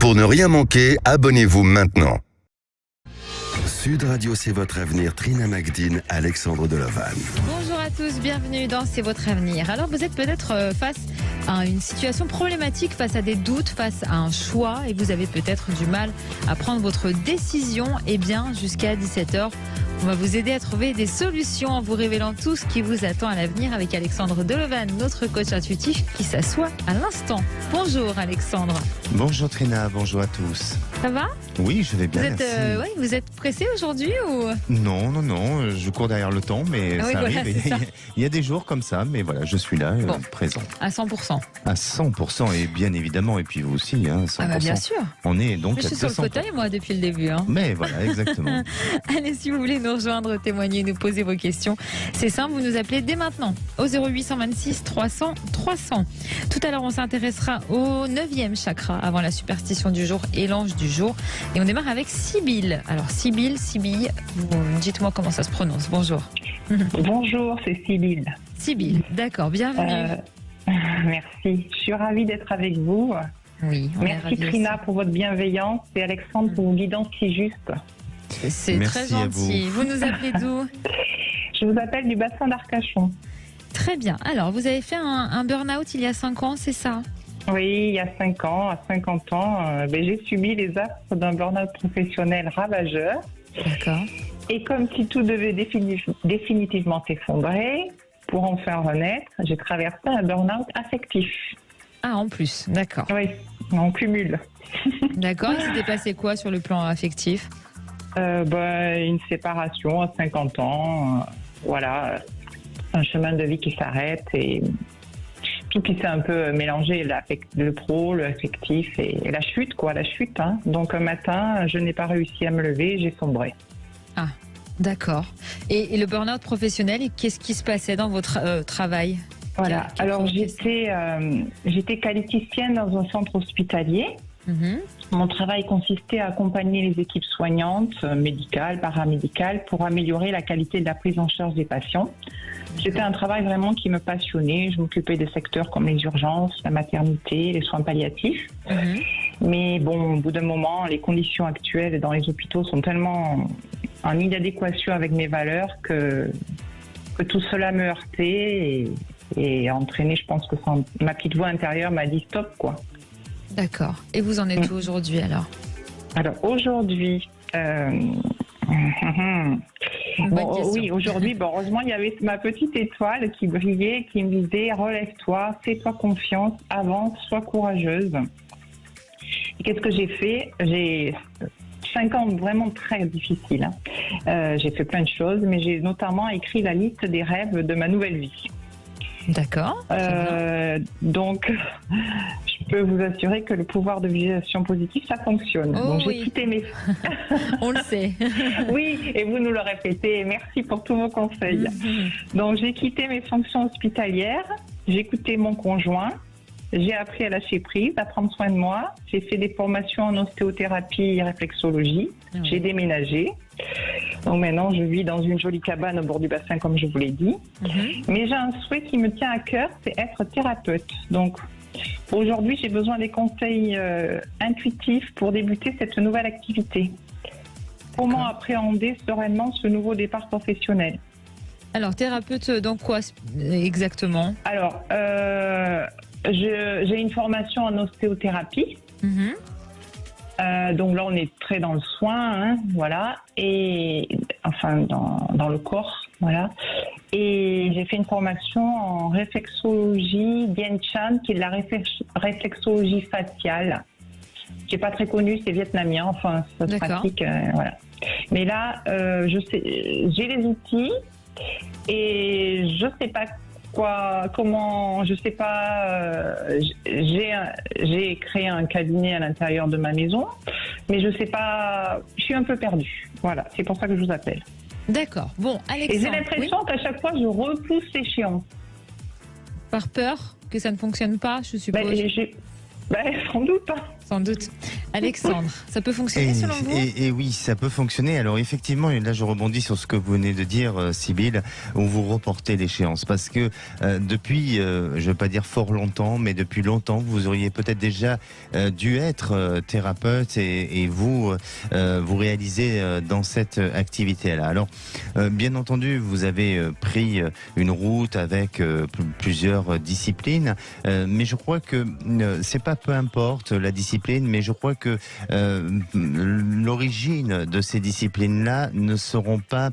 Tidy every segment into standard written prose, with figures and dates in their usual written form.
Pour ne rien manquer, abonnez-vous maintenant. Sud Radio, c'est votre avenir. Trina Magdine, Alexandre Delavanne. Bonjour à tous, bienvenue dans C'est votre avenir. Alors vous êtes peut-être face à une situation problématique, face à des doutes, face à un choix et vous avez peut-être du mal à prendre votre décision. Eh bien, jusqu'à 17h, on va vous aider à trouver des solutions en vous révélant tout ce qui vous attend à l'avenir avec Alexandre Delavanne, notre coach intuitif qui s'assoit à l'instant. Bonjour Alexandre. Bonjour Trina, bonjour à tous. Ça va ? Oui, je vais bien, merci. Vous êtes pressé aujourd'hui ou... Non, je cours derrière le temps, mais oui, ça voilà, arrive. c'est ça. Il y a des jours comme ça, mais voilà, je suis là, présent. À 100%. À 100%, et bien évidemment, et puis vous aussi, 100%. Ah bah bien sûr. On est donc Je à suis sur le 200%. fauteuil, moi, depuis le début. Mais voilà, exactement. Allez, si vous voulez nous rejoindre, témoigner, nous poser vos questions, c'est simple, vous nous appelez dès maintenant au 0826 300 300. Tout à l'heure, on s'intéressera au 9e chakra avant la superstition du jour et l'ange du jour. Et on démarre avec Sybille. Alors, Sybille, dites-moi comment ça se prononce. Bonjour. Bonjour, c'est Sybille. Sybille, d'accord, bienvenue. Merci, je suis ravie d'être avec vous. Oui, on est Merci ravis Trina pour votre bienveillance et Alexandre pour vos guidances si justes. C'est Merci très à gentil. Vous nous appelez d'où ? Je vous appelle du bassin d'Arcachon. Très bien. Alors, vous avez fait un burn-out il y a 5 ans, c'est ça ? Oui, il y a 5 ans, à 50 ans, j'ai subi les affres d'un burn-out professionnel ravageur. D'accord. Et comme si tout devait définitivement s'effondrer, pour en faire renaître, j'ai traversé un burn-out affectif. Ah, en plus, d'accord. Oui, on cumule. D'accord, il s'était passé quoi sur le plan affectif ? Une séparation à 50 ans, voilà, un chemin de vie qui s'arrête et tout qui s'est un peu mélangé, le pro, le affectif et la chute, hein. Donc un matin, je n'ai pas réussi à me lever, j'ai sombré. Ah, d'accord. Et le burn-out professionnel, qu'est-ce qui se passait dans votre travail ? Voilà, Quel alors provoquait ça j'étais qualiticienne dans un centre hospitalier. Mhm. Mon travail consistait à accompagner les équipes soignantes, médicales, paramédicales, pour améliorer la qualité de la prise en charge des patients. C'était un travail vraiment qui me passionnait. Je m'occupais des secteurs comme les urgences, la maternité, les soins palliatifs. Mhm. Mais bon, au bout d'un moment, les conditions actuelles dans les hôpitaux sont tellement en inadéquation avec mes valeurs que tout cela me heurtait et a entraîné, je pense que ma petite voix intérieure m'a dit stop, quoi. D'accord. Et vous en êtes où aujourd'hui alors ? Alors aujourd'hui, oui, aujourd'hui, heureusement, il y avait ma petite étoile qui brillait, qui me disait relève-toi, fais-toi confiance, avance, sois courageuse. Et qu'est-ce que j'ai fait ? J'ai 5 ans vraiment très difficiles. J'ai fait plein de choses, mais j'ai notamment écrit la liste des rêves de ma nouvelle vie. D'accord. Donc, je peux vous assurer que le pouvoir de visualisation positive, ça fonctionne. Oh, donc, j'ai oui. quitté mes... On le sait. Oui, et vous nous le répétez. Merci pour tous vos conseils. Donc, j'ai quitté mes fonctions hospitalières. J'ai écouté mon conjoint. J'ai appris à lâcher prise, à prendre soin de moi. J'ai fait des formations en ostéothérapie et réflexologie. Oui. J'ai déménagé. Donc maintenant, je vis dans une jolie cabane au bord du bassin, comme je vous l'ai dit. Mais j'ai un souhait qui me tient à cœur, c'est être thérapeute. Donc aujourd'hui, j'ai besoin des conseils intuitifs pour débuter cette nouvelle activité. Comment appréhender sereinement ce nouveau départ professionnel ? Alors, thérapeute dans quoi exactement ? Alors, j'ai une formation en ostéothérapie. Mhm. Donc là, on est très dans le soin, hein, voilà, et enfin dans le corps, voilà. Et j'ai fait une formation en réflexologie Bien Chan, qui est de la réflexologie faciale, qui est pas très connue, c'est vietnamien, enfin ça se pratique, voilà. Mais là, j'ai les outils et je sais pas j'ai créé un cabinet à l'intérieur de ma maison, mais je sais pas, je suis un peu perdue. Voilà, c'est pour ça que je vous appelle. D'accord. Bon, Alexandre. Et j'ai l'impression qu'à chaque fois, je repousse l'échéance. Par peur que ça ne fonctionne pas, je suppose. Sans doute. Hein. Sans doute. Alexandre, ça peut fonctionner selon vous? Et oui, ça peut fonctionner. Alors effectivement, et là je rebondis sur ce que vous venez de dire, Sybille, où vous reportez l'échéance. Parce que depuis, je ne veux pas dire fort longtemps, mais depuis longtemps, vous auriez peut-être déjà dû être thérapeute et vous réalisez dans cette activité-là. Alors, bien entendu, vous avez pris une route avec plusieurs disciplines, mais je crois que c'est pas peu importe la discipline, mais je crois que l'origine de ces disciplines-là ne seront pas,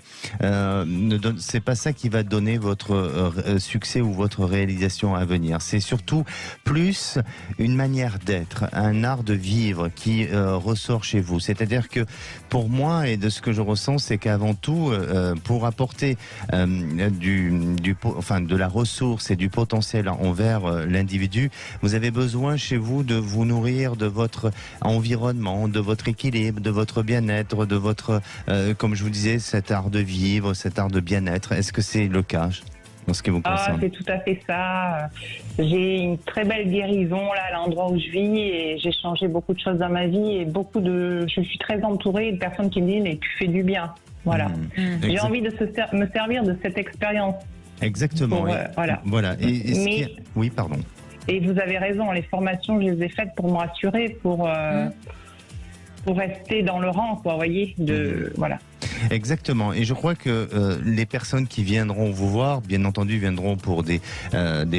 c'est pas ça qui va donner votre succès ou votre réalisation à venir. C'est surtout plus une manière d'être, un art de vivre qui ressort chez vous. C'est-à-dire que pour moi, et de ce que je ressens, c'est qu'avant tout, pour apporter de la ressource et du potentiel envers l'individu, vous avez besoin chez vous de vous nourrir de votre environnement, de votre équilibre, de votre bien-être, de votre, comme je vous disais, cet art de vivre, cet art de bien-être. Est-ce que c'est le cas en ce qui vous concerne? C'est tout à fait ça. J'ai une très belle guérison là à l'endroit où je vis et j'ai changé beaucoup de choses dans ma vie et je suis très entourée de personnes qui me disent mais tu fais du bien. Voilà. J'ai envie de me servir de cette expérience. Exactement. Voilà. Oui, pardon. Et vous avez raison, les formations, je les ai faites pour me rassurer, pour rester dans le rang, quoi, vous voyez, voilà. Exactement. Et je crois que les personnes qui viendront vous voir, bien entendu, viendront pour des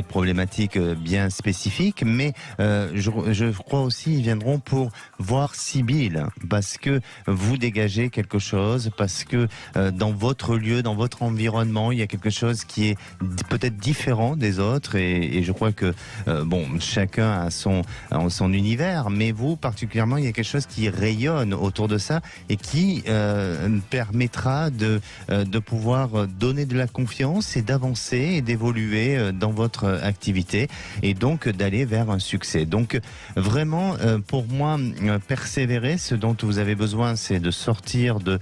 problématiques bien spécifiques, mais je crois aussi ils viendront pour voir Sybille, parce que vous dégagez quelque chose, parce que dans votre lieu, dans votre environnement, il y a quelque chose qui est peut-être différent des autres, et je crois que chacun a son univers, mais vous particulièrement, il y a quelque chose qui rayonne autour de ça et qui permettra de pouvoir donner de la confiance et d'avancer et d'évoluer dans votre activité et donc d'aller vers un succès. Donc vraiment, pour moi, persévérer, ce dont vous avez besoin, c'est de sortir de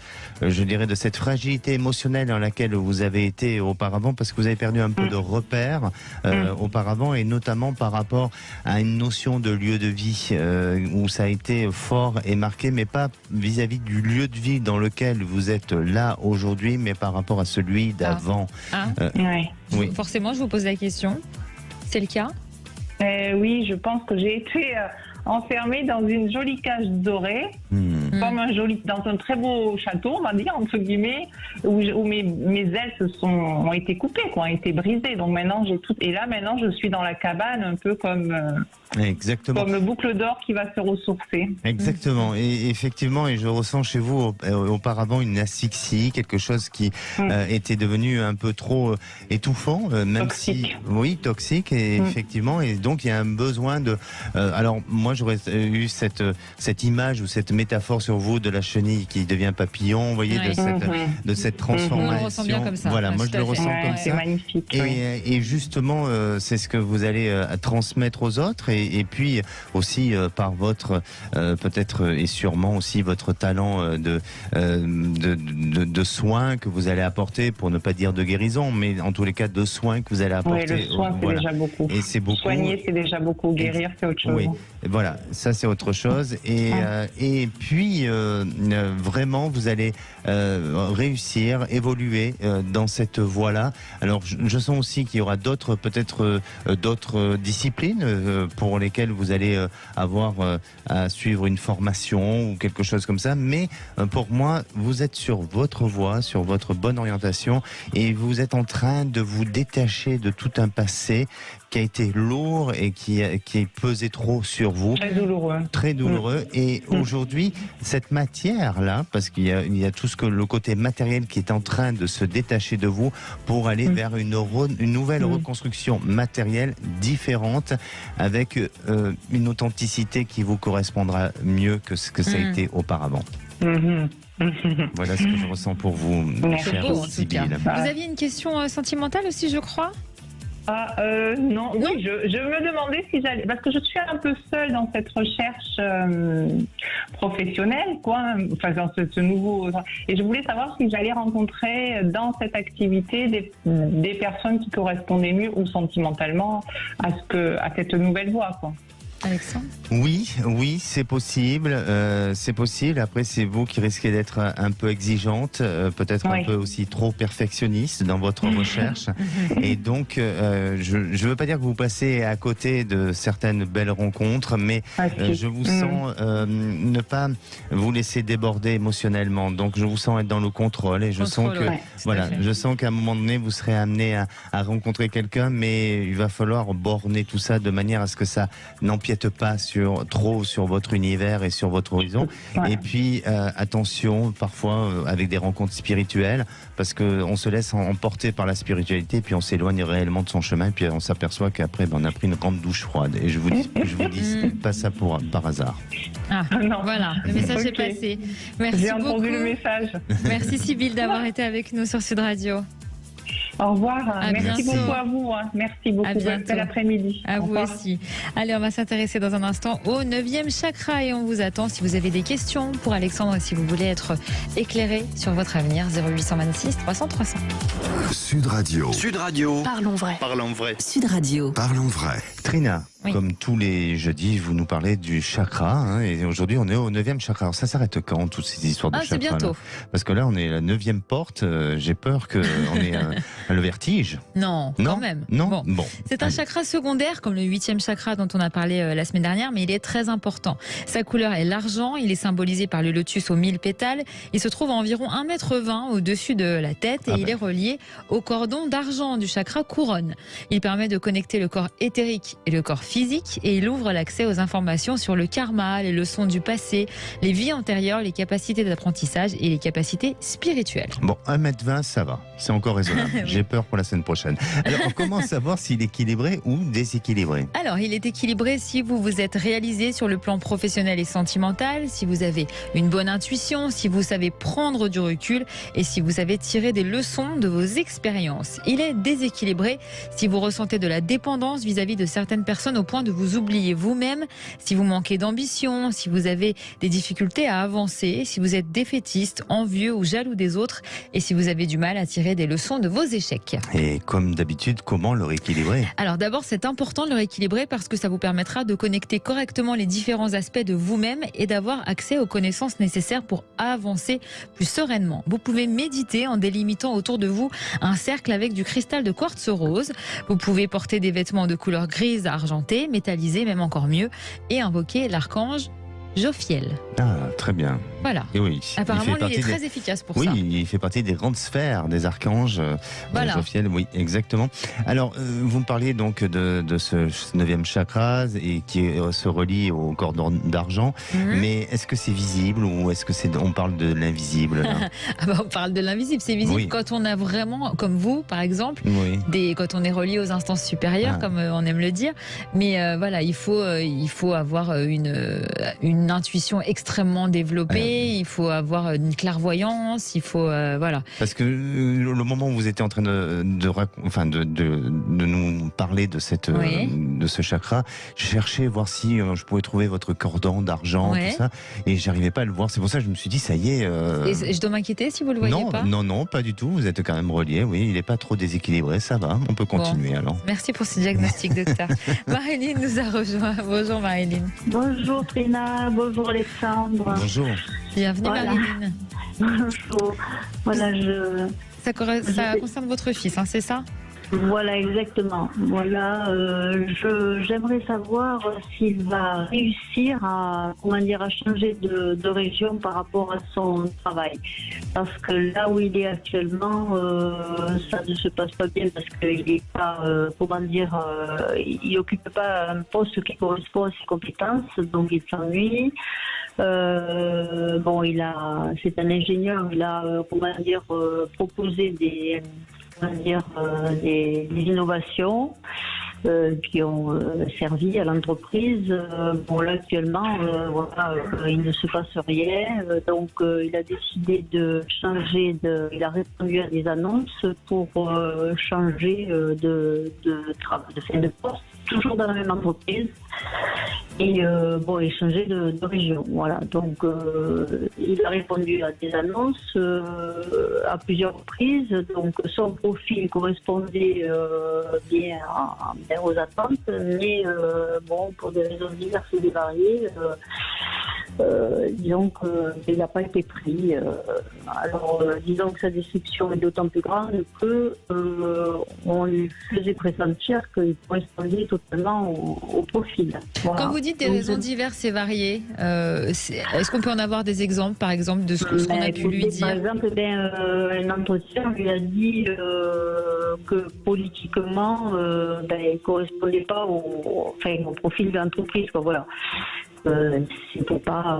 cette fragilité émotionnelle dans laquelle vous avez été auparavant, parce que vous avez perdu un peu de repères auparavant, et notamment par rapport à une notion de lieu de vie où ça a été fort et marqué, mais pas vis-à-vis du lieu de vie dans lequel vous êtes là aujourd'hui, mais par rapport à celui d'avant. Oui. Forcément, je vous pose la question. C'est le cas? Oui, je pense que j'ai été enfermée dans une jolie cage dorée, dans un très beau château, on va dire, entre guillemets, où mes ailes ont été coupées, ont été brisées. Donc maintenant, maintenant, je suis dans la cabane, un peu comme boucle d'or qui va se ressourcer. Exactement. Et effectivement, et je ressens chez vous auparavant une asphyxie, quelque chose qui était devenu un peu trop étouffant, même toxique. Toxique, et effectivement. Et donc, il y a un besoin de... alors, moi, j'aurais eu cette image ou cette métaphore sur vous de la chenille qui devient papillon, vous voyez, de cette transformation. On le ressent bien comme ça. Voilà, moi je le ressens comme ça. C'est magnifique. Et justement, c'est ce que vous allez transmettre aux autres, et puis aussi par votre peut-être et sûrement aussi votre talent de soins que vous allez apporter, pour ne pas dire de guérison, mais en tous les cas de soins que vous allez apporter. Oui, le soin, c'est déjà beaucoup. Et c'est beaucoup. Soigner, c'est déjà beaucoup. Guérir, c'est autre chose. Oui, voilà, ça c'est autre chose. Et puis vraiment, vous allez réussir, évoluer dans cette voie-là. Alors, je sens aussi qu'il y aura peut-être d'autres disciplines pour lesquelles vous allez avoir à suivre une formation ou quelque chose comme ça. Mais pour moi, vous êtes sur votre voie, sur votre bonne orientation, et vous êtes en train de vous détacher de tout un passé qui a été lourd et qui est pesé trop sur vous. Très douloureux. Très douloureux. Et aujourd'hui, cette matière-là, parce qu'il y a tout le côté matériel qui est en train de se détacher de vous pour aller vers une nouvelle reconstruction matérielle différente, avec une authenticité qui vous correspondra mieux que ce que ça a été auparavant. Voilà ce que je ressens pour vous, chère Sybille. Vous aviez une question sentimentale aussi, je crois? Non, oui, je me demandais si j'allais, parce que je suis un peu seule dans cette recherche professionnelle, dans ce nouveau, et je voulais savoir si j'allais rencontrer dans cette activité des personnes qui correspondaient mieux ou sentimentalement à cette nouvelle voie, Alexandre? Oui, c'est possible. C'est possible. Après, c'est vous qui risquez d'être un peu exigeante, peut-être un peu aussi trop perfectionniste dans votre recherche. Et donc, je ne veux pas dire que vous passez à côté de certaines belles rencontres, mais je vous sens ne pas vous laisser déborder émotionnellement. Donc, je vous sens être dans le contrôle et je sens que, je sens qu'à un moment donné, vous serez amené à rencontrer quelqu'un, mais il va falloir borner tout ça de manière à ce que ça n'empiète pas trop sur votre univers et sur votre horizon. Et puis, attention, parfois, avec des rencontres spirituelles, parce qu'on se laisse emporter par la spiritualité, puis on s'éloigne réellement de son chemin, puis on s'aperçoit qu'après, on a pris une grande douche froide. Et je vous dis pas ça par hasard. Ah, voilà, le message est passé. Merci J'ai entendu beaucoup. le message. Merci Sybille d'avoir été avec nous sur Sud Radio. Au revoir. Merci bientôt. beaucoup à vous. Merci beaucoup. Bel après-midi. À vous aussi. Allez, on va s'intéresser dans un instant au 9e chakra et on vous attend si vous avez des questions pour Alexandre et si vous voulez être éclairé sur votre avenir. 0826 300 300. Sud Radio. Sud Radio. Parlons vrai. Parlons vrai. Sud Radio. Parlons vrai. Trina, Oui. comme tous les jeudis, vous nous parlez du chakra, et aujourd'hui on est au 9e chakra. Alors ça s'arrête quand, toutes ces histoires de chakra? C'est bientôt. Là, parce que là on est à la 9e porte, j'ai peur qu'on ait le vertige. Non, quand même. Non. Bon. C'est un chakra secondaire, comme le 8e chakra dont on a parlé la semaine dernière, mais il est très important. Sa couleur est l'argent, il est symbolisé par le lotus aux 1000 pétales. Il se trouve à environ 1,20 m au-dessus de la tête et il est relié au cordon d'argent du chakra couronne. Il permet de connecter le corps éthérique et le corps physique et il ouvre l'accès aux informations sur le karma, les leçons du passé, les vies antérieures, les capacités d'apprentissage et les capacités spirituelles. Bon, 1,20 m, ça va. C'est encore raisonnable. Oui. J'ai peur pour la semaine prochaine. Alors, comment savoir s'il est équilibré ou déséquilibré? Alors, il est équilibré si vous vous êtes réalisé sur le plan professionnel et sentimental, si vous avez une bonne intuition, si vous savez prendre du recul et si vous savez tirer des leçons de vos expériences. Il est déséquilibré si vous ressentez de la dépendance vis-à-vis de certaines personnes au point de vous oublier vous-même, si vous manquez d'ambition, si vous avez des difficultés à avancer, si vous êtes défaitiste, envieux ou jaloux des autres et si vous avez du mal à tirer des leçons de vos échecs. Et comme d'habitude, comment le rééquilibrer? Alors d'abord, c'est important de le rééquilibrer parce que ça vous permettra de connecter correctement les différents aspects de vous-même et d'avoir accès aux connaissances nécessaires pour avancer plus sereinement. Vous pouvez méditer en délimitant autour de vous un cercle avec du cristal de quartz rose. Vous pouvez porter des vêtements de couleur grise argentée, métallisés même encore mieux, et invoquer l'archange Jophiel. Ah, très bien. Voilà. Et oui, Apparemment, il est des... très efficace pour oui, ça. il fait partie des grandes sphères des archanges. Voilà. Jophiel, oui, exactement. Alors, vous me parliez donc de ce 9e chakra et qui se relie au cordon d'argent. Mais est-ce que c'est visible ou est-ce que on parle de l'invisible là? Ah bah, on parle de l'invisible. C'est visible Oui. quand on a vraiment, comme vous par exemple, Oui. quand on est relié aux instances supérieures, comme on aime le dire. Mais voilà, il faut avoir une intuition extrêmement développée, il faut avoir une clairvoyance, il faut voilà. Parce que le moment où vous étiez en train de nous parler de de ce chakra, je cherchais voir si je pouvais trouver votre cordon d'argent, tout ça, et j'arrivais pas à le voir. C'est pour ça que je me suis dit ça y est. Et je dois m'inquiéter si vous le voyez pas? Non, pas du tout. Vous êtes quand même relié. Oui, il n'est pas trop déséquilibré. Ça va. On peut continuer alors. Merci pour ce diagnostic, docteur. Marilyn nous a rejoint. Bonjour Marilyn. Bonjour Trina, bonjour Alexandre. Bonjour. Bienvenue Marilyn. Bonjour. Voilà, Ça concerne votre fils, hein, c'est ça? Voilà, exactement. Voilà, j'aimerais savoir s'il va réussir à changer de région par rapport à son travail. Parce que là où il est actuellement, ça ne se passe pas bien parce qu'il n'est pas, il n'occupe pas un poste qui correspond à ses compétences, donc il s'ennuie. C'est un ingénieur, il a, proposé des innovations qui ont servi à l'entreprise. Là actuellement, il ne se passe rien. Donc il a décidé de changer il a répondu à des annonces pour changer de poste. toujours dans la même entreprise. Et il changeait de région. Voilà. Donc, il a répondu à des annonces à plusieurs reprises. Donc, son profil correspondait bien aux attentes, mais pour des raisons diverses et variées, disons qu'il n'a pas été pris. Alors, disons que sa déception est d'autant plus grande que on lui faisait pressentir qu'il correspondait totalement au profil. Voilà. Quand vous dites des raisons diverses et variées, est-ce qu'on peut en avoir des exemples, par exemple, de ce qu'on a pu lui dire? Par exemple, un entretien lui a dit que politiquement, il ne correspondait pas au profil de l'entreprise. Quoi, voilà. C'était pas,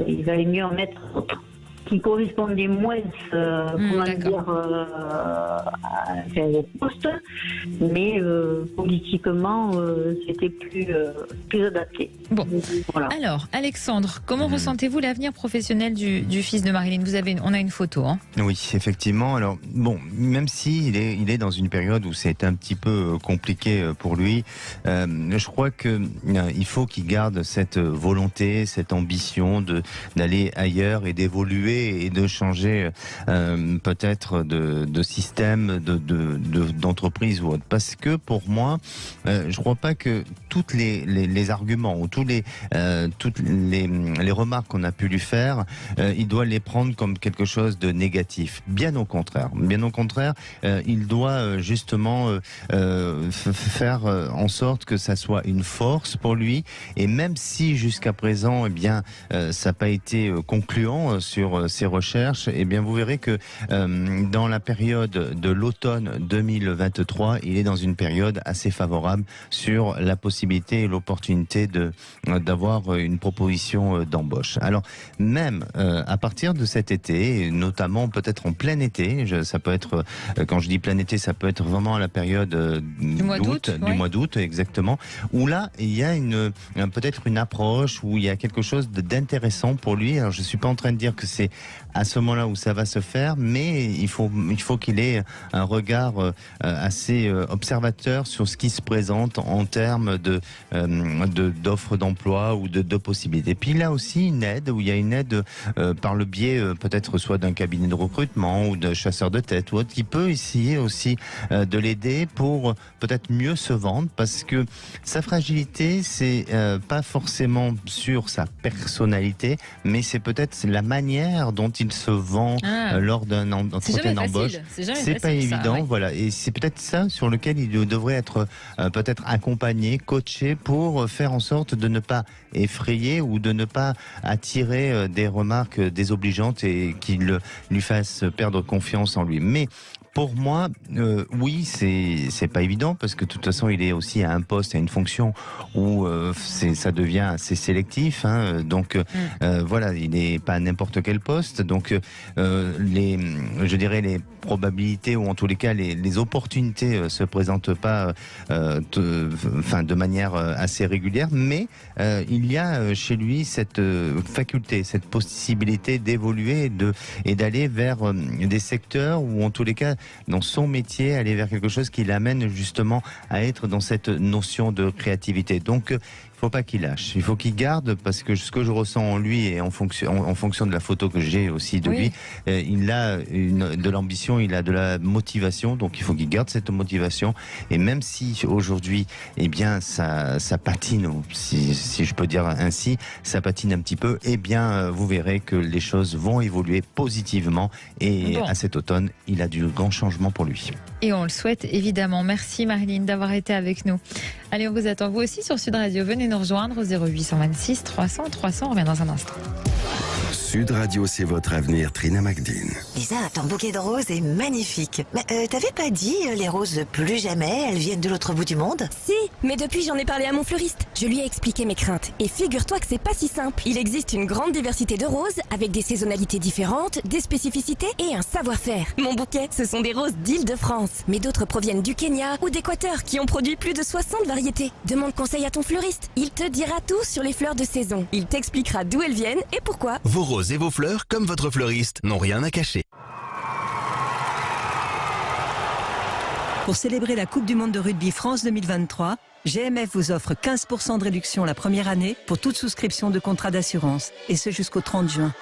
il valait mieux en mettre d'autres qui correspondaient moins au poste, mais politiquement c'était plus adapté. Bon. Voilà. Alors, Alexandre, comment ressentez-vous l'avenir professionnel du fils de Marilyn? On a une photo. Hein. Oui, effectivement. Alors, bon, même si il est dans une période où c'est un petit peu compliqué pour lui, je crois que il faut qu'il garde cette volonté, cette ambition d'aller ailleurs et d'évoluer et de changer peut-être de système, d'entreprise ou autre. Parce que pour moi, je crois pas que toutes les arguments ou toutes les remarques qu'on a pu lui faire, il doit les prendre comme quelque chose de négatif. Bien au contraire. Bien au contraire, il doit justement faire en sorte que ça soit une force pour lui. Et même si jusqu'à présent, ça n'a pas été concluant sur ses recherches, vous verrez que dans la période de l'automne 2023, il est dans une période assez favorable sur la possibilité et l'opportunité d'avoir une proposition d'embauche. Alors, même à partir de cet été, notamment peut-être en plein été, ça peut être, quand je dis plein été, ça peut être vraiment à la période du mois d'août, exactement, où là, il y a peut-être une approche, où il y a quelque chose d'intéressant pour lui. Alors, je suis pas en train de dire que c'est à ce moment-là où ça va se faire, mais il faut qu'il ait un regard assez observateur sur ce qui se présente en termes d'offres d'emploi ou de possibilités. Et puis il a aussi une aide, où il y a une aide par le biais peut-être soit d'un cabinet de recrutement ou d'un chasseur de tête ou autre, qui peut essayer aussi de l'aider pour peut-être mieux se vendre, parce que sa fragilité, c'est pas forcément sur sa personnalité, mais c'est peut-être la manière dont il se vend lors d'un entretien d'embauche. C'est pas évident, voilà. Et c'est peut-être ça sur lequel il devrait être peut-être accompagné, coaché, pour faire en sorte de ne pas effrayer ou de ne pas attirer des remarques désobligeantes et qui lui fassent perdre confiance en lui. Mais pour moi, oui, c'est pas évident, parce que de toute façon, il est aussi à un poste, à une fonction où ça devient assez sélectif. Hein, donc voilà, il n'est pas à n'importe quel poste. Donc je dirais les probabilités, ou en tous les cas les opportunités se présentent pas de manière assez régulière, mais il y a chez lui cette faculté, cette possibilité d'évoluer et d'aller vers des secteurs où, en tous les cas, dans son métier, aller vers quelque chose qui l'amène justement à être dans cette notion de créativité. Donc, il ne faut pas qu'il lâche, il faut qu'il garde, parce que ce que je ressens en lui, et en fonction de la photo que j'ai aussi de lui, il a de l'ambition, il a de la motivation, donc il faut qu'il garde cette motivation. Et même si aujourd'hui, ça patine, si je peux dire ainsi, ça patine un petit peu, vous verrez que les choses vont évoluer positivement, et à cet automne, il a du grand changement pour lui. Et on le souhaite évidemment. Merci Marilyn d'avoir été avec nous. Allez, on vous attend vous aussi sur Sud Radio. Venez nous rejoindre au 0826 300 300. On revient dans un instant. Sud Radio, c'est votre avenir, Trina Magdine. Lisa, ton bouquet de roses est magnifique. Mais t'avais pas dit les roses plus jamais, elles viennent de l'autre bout du monde? Si, mais depuis j'en ai parlé à mon fleuriste. Je lui ai expliqué mes craintes. Et figure-toi que c'est pas si simple. Il existe une grande diversité de roses, avec des saisonnalités différentes, des spécificités et un savoir-faire. Mon bouquet, ce sont des roses d'Île-de-France. Mais d'autres proviennent du Kenya ou d'Équateur, qui ont produit plus de 60 variétés. Demande conseil à ton fleuriste. Il te dira tout sur les fleurs de saison. Il t'expliquera d'où elles viennent et pourquoi. Vos roses et vos fleurs, comme votre fleuriste, n'ont rien à cacher. Pour célébrer la Coupe du Monde de rugby France 2023, GMF vous offre 15% de réduction la première année pour toute souscription de contrat d'assurance, et ce jusqu'au 30 juin.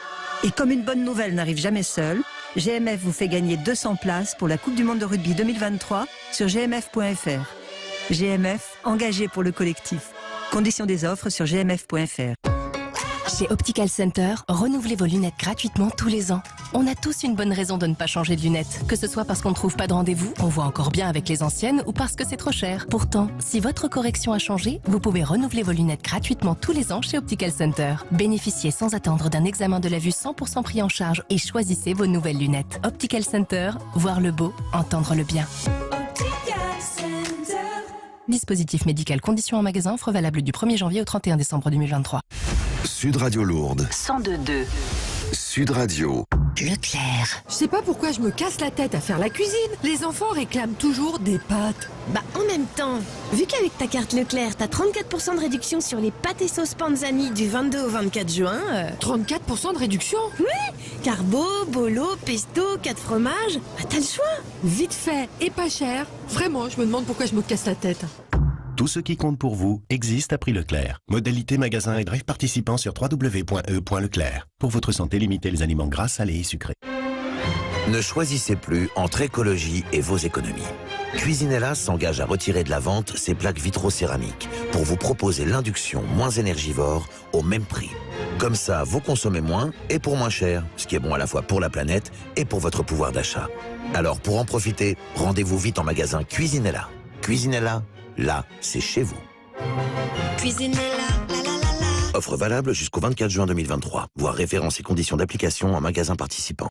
Et comme une bonne nouvelle n'arrive jamais seule, GMF vous fait gagner 200 places pour la Coupe du Monde de rugby 2023 sur gmf.fr. GMF, engagé pour le collectif. Conditions des offres sur gmf.fr. Chez Optical Center, renouvelez vos lunettes gratuitement tous les ans. On a tous une bonne raison de ne pas changer de lunettes. Que ce soit parce qu'on ne trouve pas de rendez-vous, on voit encore bien avec les anciennes, ou parce que c'est trop cher. Pourtant, si votre correction a changé, vous pouvez renouveler vos lunettes gratuitement tous les ans chez Optical Center. Bénéficiez sans attendre d'un examen de la vue 100% pris en charge et choisissez vos nouvelles lunettes. Optical Center, voir le beau, entendre le bien. Dispositif médical, conditions en magasin, offre valable du 1er janvier au 31 décembre 2023. Sud Radio Lourdes. 102.2. Sud Radio. Leclerc. Je sais pas pourquoi je me casse la tête à faire la cuisine. Les enfants réclament toujours des pâtes. Bah en même temps, vu qu'avec ta carte Leclerc, t'as 34% de réduction sur les pâtes et sauces Panzani du 22 au 24 juin... 34% de réduction? Oui. Carbo, bolo, pesto, 4 fromages, bah t'as le choix. Vite fait et pas cher. Vraiment, je me demande pourquoi je me casse la tête. Tout ce qui compte pour vous existe à prix Leclerc. Modalité magasin et drive participant sur www.e.leclerc. Pour votre santé, limitez les aliments gras, salés et sucrés. Ne choisissez plus entre écologie et vos économies. Cuisinella s'engage à retirer de la vente ses plaques vitrocéramiques pour vous proposer l'induction moins énergivore au même prix. Comme ça, vous consommez moins et pour moins cher, ce qui est bon à la fois pour la planète et pour votre pouvoir d'achat. Alors pour en profiter, rendez-vous vite en magasin Cuisinella. Cuisinella, là, c'est chez vous. Cuisinella, la la la la. Offre valable jusqu'au 24 juin 2023. Voir références et conditions d'application en magasin participant.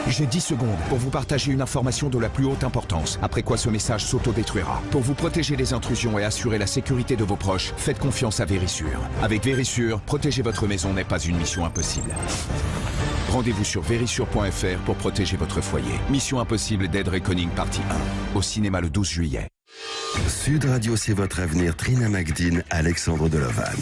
J'ai 10 secondes pour vous partager une information de la plus haute importance, après quoi ce message s'autodétruira. Pour vous protéger des intrusions et assurer la sécurité de vos proches, faites confiance à Vérissure. Avec Vérissure, protéger votre maison n'est pas une mission impossible. Rendez-vous sur vérissure.fr pour protéger votre foyer. Mission impossible d'Ed Reckoning partie 1, au cinéma le 12 juillet. Sud Radio, c'est votre avenir. Trina Magdine, Alexandre Delovan.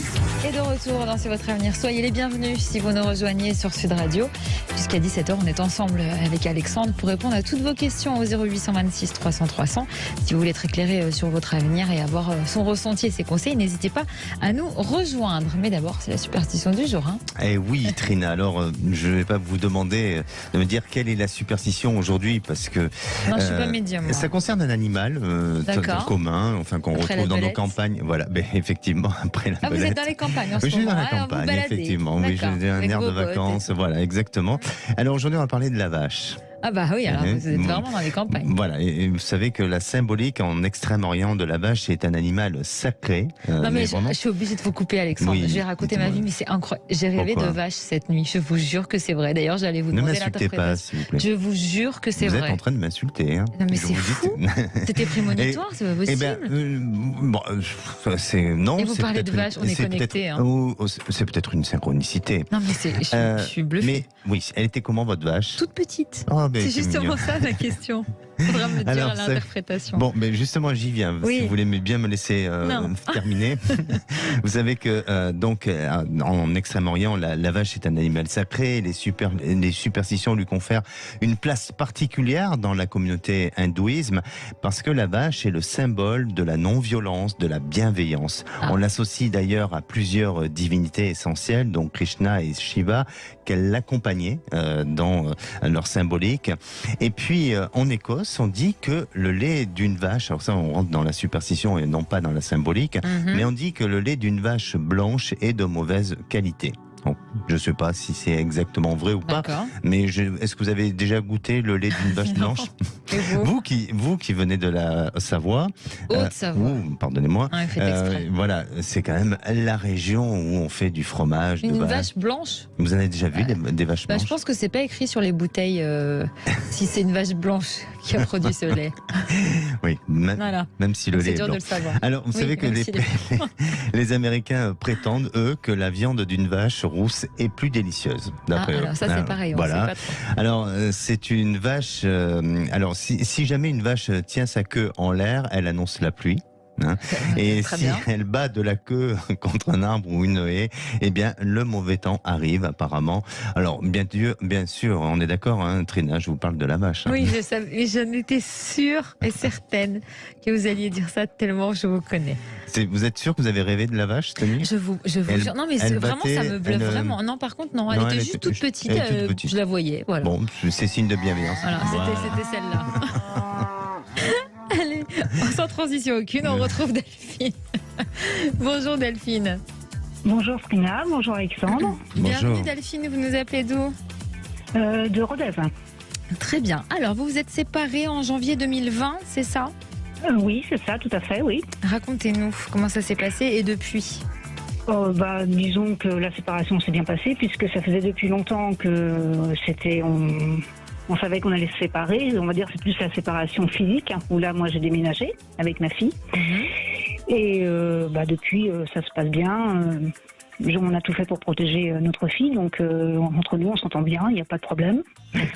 Et de retour dans C'est votre avenir. Soyez les bienvenus si vous nous rejoignez sur Sud Radio. Jusqu'à 17h, on est ensemble avec Alexandre pour répondre à toutes vos questions au 0826 300 300. Si vous voulez être éclairé sur votre avenir et avoir son ressenti et ses conseils, n'hésitez pas à nous rejoindre. Mais d'abord, c'est la superstition du jour. Eh oui, Trina. Alors, je ne vais pas vous demander de me dire quelle est la superstition aujourd'hui parce que... Non, je ne suis pas médium. Moi. Ça concerne un animal commun, enfin qu'on retrouve dans nos campagnes. Voilà, ben, effectivement, après la belette. Vous êtes dans les campagnes en ce moment. Je suis dans la campagne, campagne, effectivement. Oui, j'ai un air de vacances. Voilà, exactement. Alors aujourd'hui, on va parler de la vache. Ah bah oui, alors vous êtes vraiment dans les campagnes. Voilà, et vous savez que la symbolique en Extrême-Orient de la vache, c'est un animal sacré. Non mais je suis obligée de vous couper, Alexandre. Oui, je vais raconter ma vie, mais c'est incroyable. J'ai rêvé de vache cette nuit, je vous jure que c'est vrai. D'ailleurs, j'allais vous demander l'interprétation. Ne m'insultez pas, s'il vous plaît. Je vous jure que c'est vrai. Vous êtes en train de m'insulter. Hein. Non mais c'est fou. C'était prémonitoire, c'est pas possible. Eh ben, bon, c'est non. Et vous parlez de vache, on est connectés. Hein. C'est peut-être une synchronicité. Non mais je suis bluffée. Mais oui, elle était comment votre vache? Toute petite. Oh, ben, c'est justement ça la question. Faudra me dire l'interprétation. Bon, mais justement, j'y viens. Oui. Si vous voulez bien me laisser terminer. Vous savez que donc en Extrême-Orient, la vache est un animal sacré. Les superstitions lui confèrent une place particulière dans la communauté hindouisme parce que la vache est le symbole de la non-violence, de la bienveillance. On l'associe d'ailleurs à plusieurs divinités essentielles, donc Krishna et Shiva, qu'elle l'accompagnait dans leur symbolique. Et puis en Écosse, on dit que le lait d'une vache, alors ça on rentre dans la superstition et non pas dans la symbolique, mais on dit que le lait d'une vache blanche est de mauvaise qualité. Donc, je ne sais pas si c'est exactement vrai ou pas, mais est-ce que vous avez déjà goûté le lait d'une vache blanche? vous qui venez de la Savoie, Haute-Savoie, pardonnez-moi, voilà, c'est quand même la région où on fait du fromage. Une vache blanche? Vous en avez déjà vu des vaches blanches? Je pense que c'est pas écrit sur les bouteilles si c'est une vache blanche qui a produit ce lait. Oui, même si le lait est blanc. C'est dur de le savoir. Alors, vous savez que les Américains prétendent, eux, que la viande d'une vache rousse est plus délicieuse. Alors ça c'est pareil, on sait pas trop. Alors c'est une vache. Alors si jamais une vache tient sa queue en l'air, elle annonce la pluie. Hein. Et Très si bien. elle bat de la queue contre un arbre ou une haie, eh bien, le mauvais temps arrive apparemment. Alors, bien sûr, on est d'accord, hein, Trina, je vous parle de la vache. Hein. Oui, je savais, j'en étais sûre et certaine que vous alliez dire ça tellement je vous connais. Vous êtes sûr que vous avez rêvé de la vache cette nuit? Je vous jure. Non, mais vraiment, ça me bluffe vraiment. Non, par contre, non, elle était juste toute petite. Je la voyais. Voilà. Bon, c'est signe de bienveillance. Voilà, c'était celle-là. Allez, sans transition aucune, on retrouve Delphine. Bonjour Delphine. Bonjour Trina, bonjour Alexandre. Bienvenue Delphine, vous nous appelez d'où? De Rodez. Très bien. Alors, vous vous êtes séparés en janvier 2020, c'est ça? Oui, c'est ça, tout à fait, oui. Racontez-nous comment ça s'est passé et depuis. Disons que la séparation s'est bien passée puisque ça faisait depuis longtemps que on savait qu'on allait se séparer. On va dire que c'est plus la séparation physique, hein, où là, moi, j'ai déménagé avec ma fille. Et depuis, ça se passe bien. On a tout fait pour protéger notre fille. Donc, entre nous, on s'entend bien. Il n'y a pas de problème.